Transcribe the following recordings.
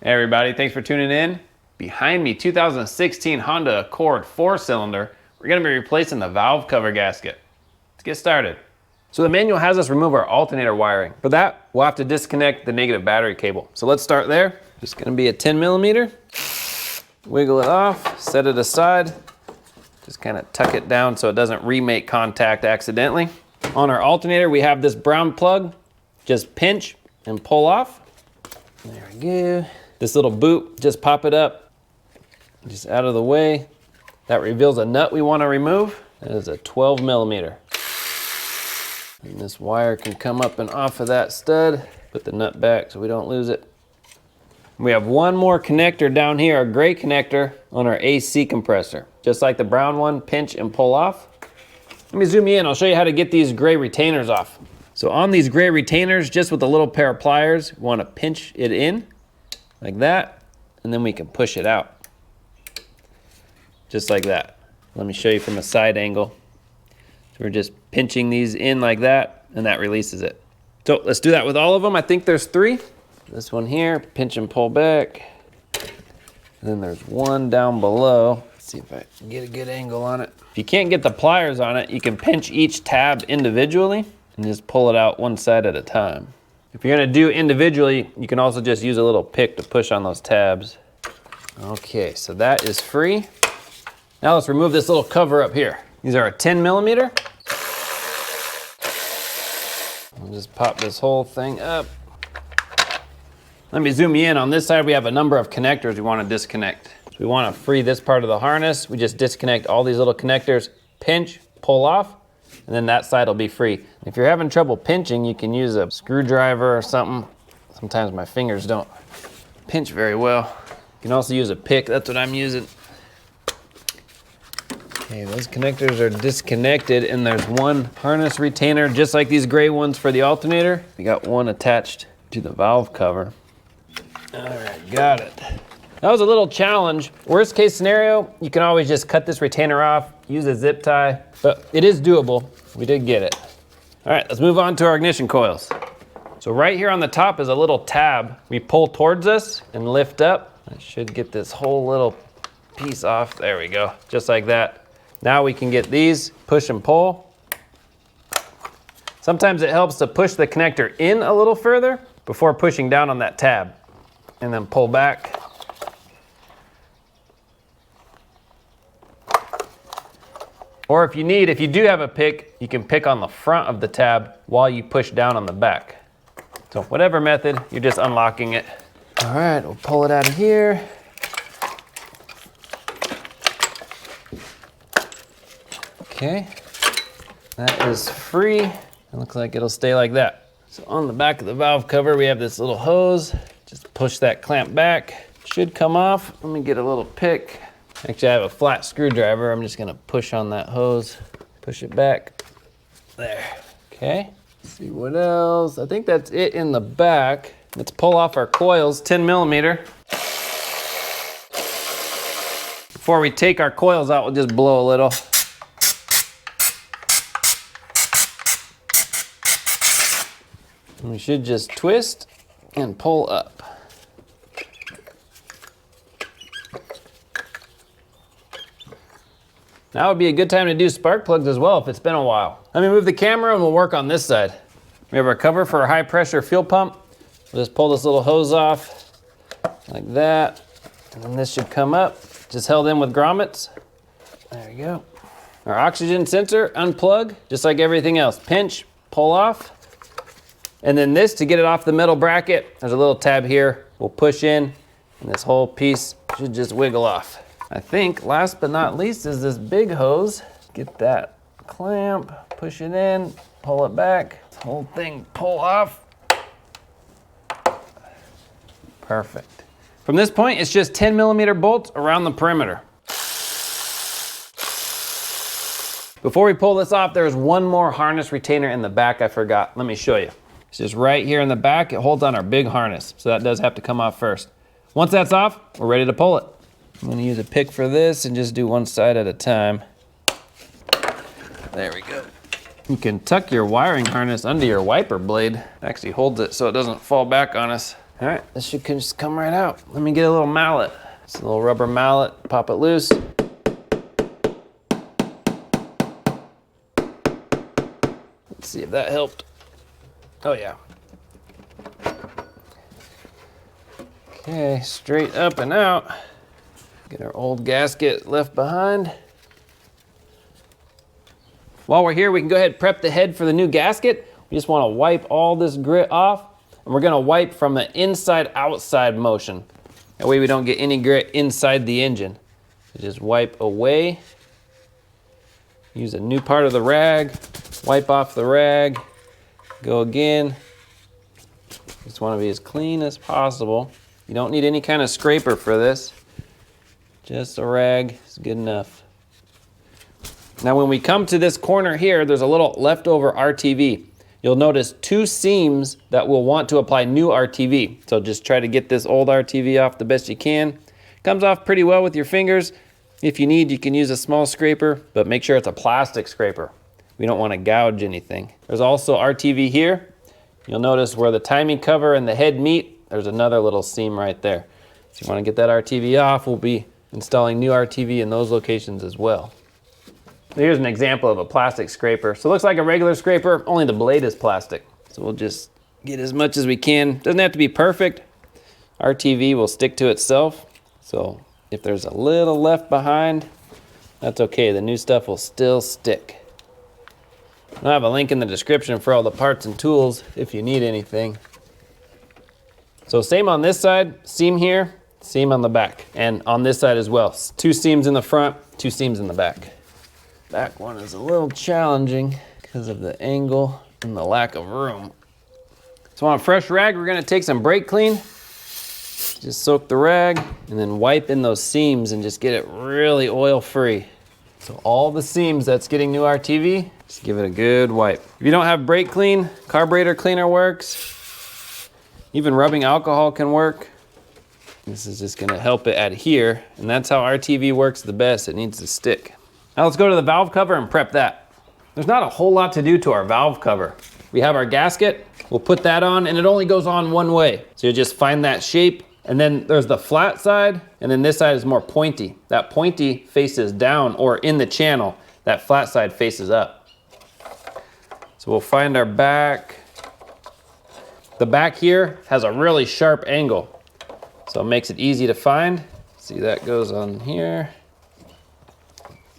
Hey everybody, thanks for tuning in. Behind me, 2016 Honda Accord 4-cylinder. We're gonna be replacing the valve cover gasket. Let's get started. So the manual has us remove our alternator wiring. For that, we'll have to disconnect the negative battery cable. So let's start there. Just gonna be a 10mm. Wiggle it off, set it aside. Just kind of tuck it down so it doesn't remake contact accidentally. On our alternator, we have this brown plug. Just pinch and pull off. There we go. This little boot, just pop it up, just out of the way. That reveals a nut we want to remove. That is a 12mm. And this wire can come up and off of that stud. Put the nut back so we don't lose it. We have one more connector down here, a gray connector on our AC compressor. Just like the brown one, pinch and pull off. Let me zoom you in, I'll show you how to get these gray retainers off. So on these gray retainers, just with a little pair of pliers, we want to pinch it in like that, and then we can push it out. Just like that. Let me show you from a side angle. So we're just pinching these in like that, and that releases it. So let's do that with all of them. I think there's 3. This one here, pinch and pull back. And then there's one down below. Let's see if I can get a good angle on it. If you can't get the pliers on it, you can pinch each tab individually and just pull it out one side at a time. If you're gonna do individually, you can also just use a little pick to push on those tabs. Okay, so that is free. Now let's remove this little cover up here. These are a 10mm. I'll just pop this whole thing up. Let me zoom you in. On this side, we have a number of connectors we want to disconnect. So we want to free this part of the harness. We just disconnect all these little connectors, pinch, pull off, and then that side will be free. If you're having trouble pinching, you can use a screwdriver or something. Sometimes my fingers don't pinch very well. You can also use a pick, that's what I'm using. Okay, those connectors are disconnected, and there's one harness retainer, just like these gray ones for the alternator. We got one attached to the valve cover. All right, got it. That was a little challenge. Worst case scenario, you can always just cut this retainer off, use a zip tie, but it is doable. We did get it. All right, let's move on to our ignition coils. So right here on the top is a little tab. We pull towards us and lift up. I should get this whole little piece off. There we go, just like that. Now we can get these, push and pull. Sometimes it helps to push the connector in a little further before pushing down on that tab, and then pull back. Or if you do have a pick, you can pick on the front of the tab while you push down on the back. So whatever method, you're just unlocking it. All right, we'll pull it out of here. Okay, that is free. It looks like it'll stay like that. So on the back of the valve cover, we have this little hose. Just push that clamp back. Should come off. Let me get a little pick. Actually, I have a flat screwdriver. I'm just gonna push on that hose, push it back. There, okay. Let's see what else. I think that's it in the back. Let's pull off our coils, 10mm. Before we take our coils out, we'll just blow a little. And we should just twist and pull up. Now would be a good time to do spark plugs as well if it's been a while. Let me move the camera and we'll work on this side. We have our cover for our high pressure fuel pump. We'll just pull this little hose off like that. And then this should come up, just held in with grommets. There we go. Our oxygen sensor, unplug, just like everything else. Pinch, pull off. And then this, to get it off the metal bracket, there's a little tab here. We'll push in, and this whole piece should just wiggle off. I think last but not least is this big hose. Get that clamp, push it in, pull it back. This whole thing pull off. Perfect. From this point, it's just 10mm bolts around the perimeter. Before we pull this off, there's one more harness retainer in the back I forgot. Let me show you. It's just right here in the back. It holds on our big harness, so that does have to come off first. Once that's off, we're ready to pull it. I'm gonna use a pick for this and just do one side at a time. There we go. You can tuck your wiring harness under your wiper blade. It actually holds it so it doesn't fall back on us. All right, this should just come right out. Let me get a little mallet. It's a little rubber mallet, pop it loose. Let's see if that helped. Oh yeah. Okay, straight up and out. Get our old gasket left behind. While we're here, we can go ahead and prep the head for the new gasket. We just want to wipe all this grit off, and we're going to wipe from the inside-outside motion. That way we don't get any grit inside the engine. So just wipe away. Use a new part of the rag. Wipe off the rag. Go again. Just want to be as clean as possible. You don't need any kind of scraper for this. Just a rag is good enough. Now when we come to this corner here, there's a little leftover RTV. You'll notice two seams that will want to apply new RTV. So just try to get this old RTV off the best you can. Comes off pretty well with your fingers. If you need, you can use a small scraper, but make sure it's a plastic scraper. We don't want to gouge anything. There's also RTV here. You'll notice where the timing cover and the head meet, there's another little seam right there. So you want to get that RTV off, we'll be installing new RTV in those locations as well. Here's an example of a plastic scraper. So it looks like a regular scraper, only the blade is plastic. So we'll just get as much as we can. Doesn't have to be perfect. RTV will stick to itself. So if there's a little left behind, that's okay. The new stuff will still stick. I'll have a link in the description for all the parts and tools if you need anything. So same on this side, seam here, seam on the back. And on this side as well. 2 seams in the front, 2 seams in the back. Back one is a little challenging because of the angle and the lack of room. So on a fresh rag, we're gonna take some brake clean, just soak the rag and then wipe in those seams and just get it really oil free. So all the seams that's getting new RTV, just give it a good wipe. If you don't have brake clean, carburetor cleaner works. Even rubbing alcohol can work. This is just gonna help it adhere, and that's how RTV works the best. It needs to stick. Now let's go to the valve cover and prep that. There's not a whole lot to do to our valve cover. We have our gasket, we'll put that on, and it only goes on one way. So you just find that shape, and then there's the flat side, and then this side is more pointy. That pointy faces down or in the channel. That flat side faces up. So we'll find our back. The back here has a really sharp angle, so it makes it easy to find. See, that goes on here.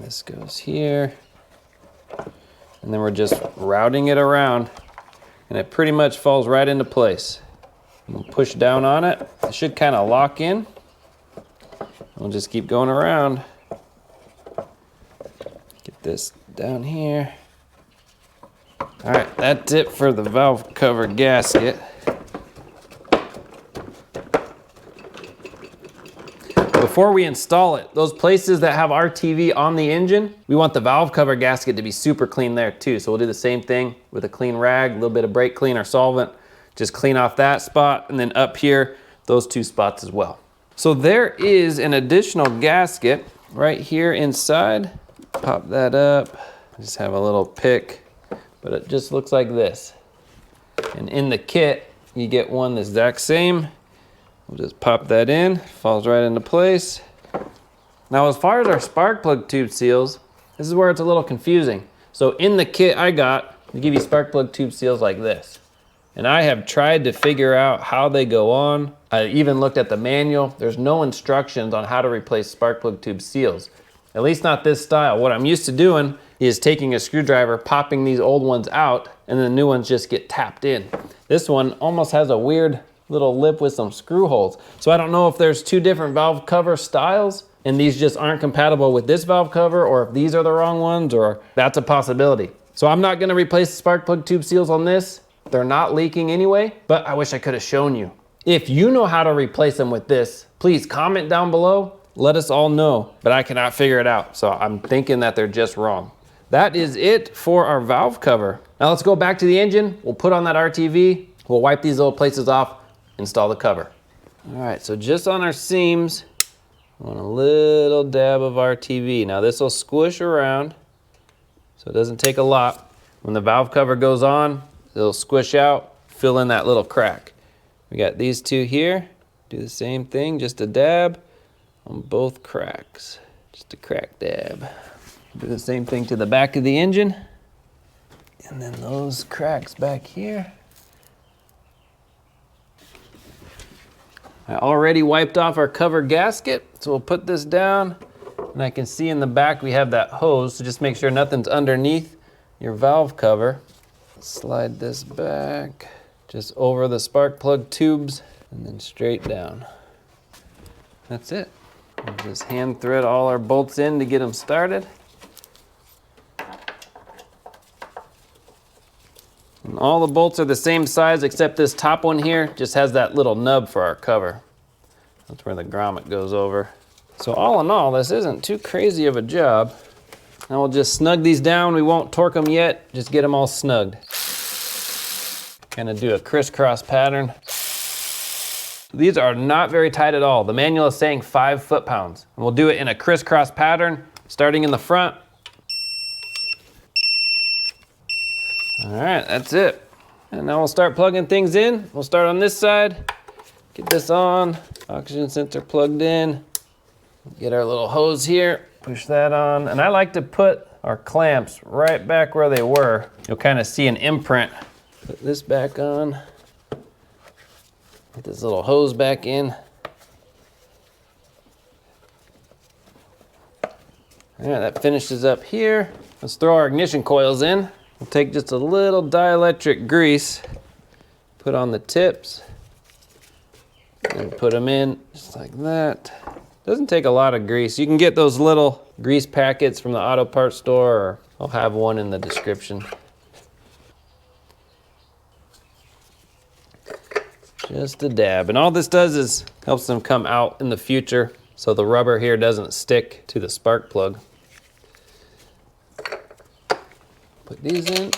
This goes here. And then we're just routing it around, and it pretty much falls right into place. We'll push down on it. It should kind of lock in. We'll just keep going around. Get this down here. All right, that's it for the valve cover gasket. Before we install it, those places that have RTV on the engine, we want the valve cover gasket to be super clean there too. So we'll do the same thing with a clean rag, a little bit of brake clean or solvent. Just clean off that spot, and then up here, those 2 spots as well. So there is an additional gasket right here inside. Pop that up. Just have a little pick, but it just looks like this. And in the kit, you get one the exact same. We'll just pop that in, falls right into place. Now, as far as our spark plug tube seals, this is where it's a little confusing. So in the kit I got, they give you spark plug tube seals like this. And I have tried to figure out how they go on. I even looked at the manual. There's no instructions on how to replace spark plug tube seals. At least not this style. What I'm used to doing is taking a screwdriver, popping these old ones out, and the new ones just get tapped in. This one almost has a weird little lip with some screw holes. So I don't know if there's 2 different valve cover styles and these just aren't compatible with this valve cover, or if these are the wrong ones, or that's a possibility. So I'm not gonna replace the spark plug tube seals on this. They're not leaking anyway, but I wish I could have shown you. If you know how to replace them with this, please comment down below. Let us all know, but I cannot figure it out. So I'm thinking that they're just wrong. That is it for our valve cover. Now let's go back to the engine. We'll put on that RTV. We'll wipe these little places off, install the cover. All right, so just on our seams, I want a little dab of RTV. Now this will squish around, so it doesn't take a lot. When the valve cover goes on, it'll squish out, fill in that little crack. We got these two here. Do the same thing, just a dab on both cracks. Just a crack dab. Do the same thing to the back of the engine. And then those cracks back here. I already wiped off our cover gasket, so we'll put this down. And I can see in the back we have that hose, so just make sure nothing's underneath your valve cover. Slide this back, just over the spark plug tubes, and then straight down. That's it. We'll just hand thread all our bolts in to get them started. And all the bolts are the same size except this top one here just has that little nub for our cover. That's where the grommet goes over. So all in all, this isn't too crazy of a job. Now we'll just snug these down. We won't torque them yet, just get them all snugged. Kind of do a crisscross pattern. These are not very tight at all. The manual is saying 5 foot-pounds. And we'll do it in a crisscross pattern, starting in the front. All right, that's it. And now we'll start plugging things in. We'll start on this side. Get this on, oxygen sensor plugged in. Get our little hose here, push that on. And I like to put our clamps right back where they were. You'll kind of see an imprint. Put this back on. Get this little hose back in. All right, that finishes up here. Let's throw our ignition coils in. We'll take just a little dielectric grease, put on the tips, and put them in just like that. Doesn't take a lot of grease. You can get those little grease packets from the auto parts store, or I'll have one in the description. Just a dab. And all this does is helps them come out in the future so the rubber here doesn't stick to the spark plug. Put these in. You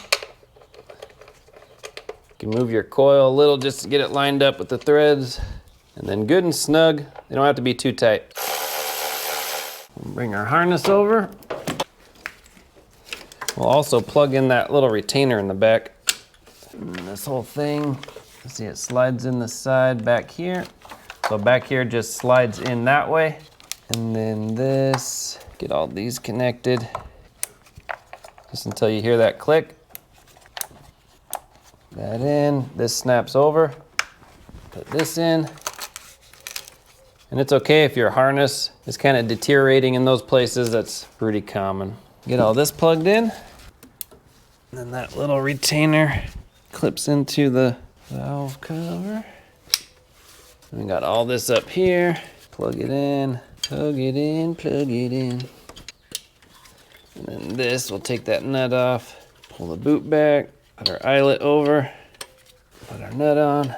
can move your coil a little just to get it lined up with the threads. And then good and snug. They don't have to be too tight. We'll bring our harness over. We'll also plug in that little retainer in the back. And this whole thing, you see it slides in the side back here. So back here just slides in that way. And then this, get all these connected. Just until you hear that click. That in, this snaps over. Put this in. And it's okay if your harness is kind of deteriorating in those places, that's pretty common. Get all this plugged in. And then that little retainer clips into the valve cover. And we got all this up here. Plug it in, plug it in, plug it in. And then this, we'll take that nut off, pull the boot back, put our eyelet over, put our nut on.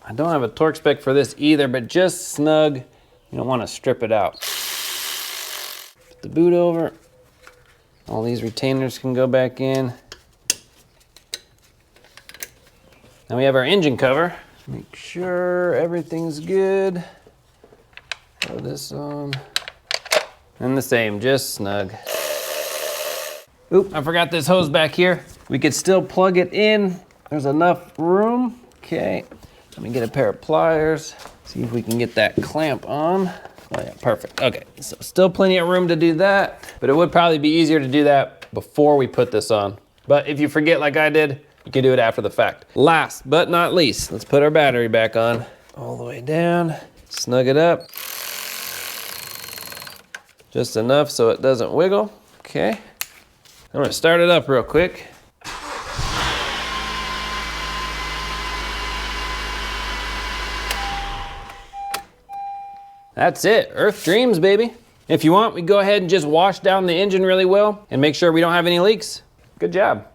I don't have a torque spec for this either, but just snug. You don't want to strip it out. Put the boot over. All these retainers can go back in. Now we have our engine cover. Make sure everything's good. Throw this on. And the same, just snug. Oop, I forgot this hose back here. We could still plug it in. There's enough room. Okay, let me get a pair of pliers. See if we can get that clamp on. Oh yeah, perfect. Okay, so still plenty of room to do that, but it would probably be easier to do that before we put this on. But if you forget like I did, you can do it after the fact. Last but not least, let's put our battery back on. All the way down, snug it up. Just enough so it doesn't wiggle. Okay. I'm gonna start it up real quick. That's it, Earth Dreams, baby. If you want, we go ahead and just wash down the engine really well and make sure we don't have any leaks. Good job.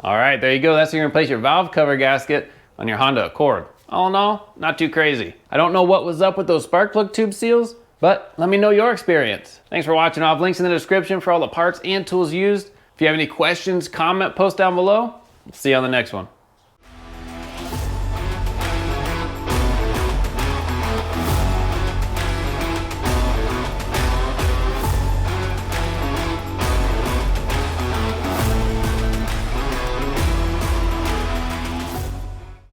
All right, there you go. That's how you're gonna place your valve cover gasket on your Honda Accord. All in all, not too crazy. I don't know what was up with those spark plug tube seals, but let me know your experience. Thanks for watching. I'll have links in the description for all the parts and tools used. If you have any questions, comment, post down below. See you on the next one.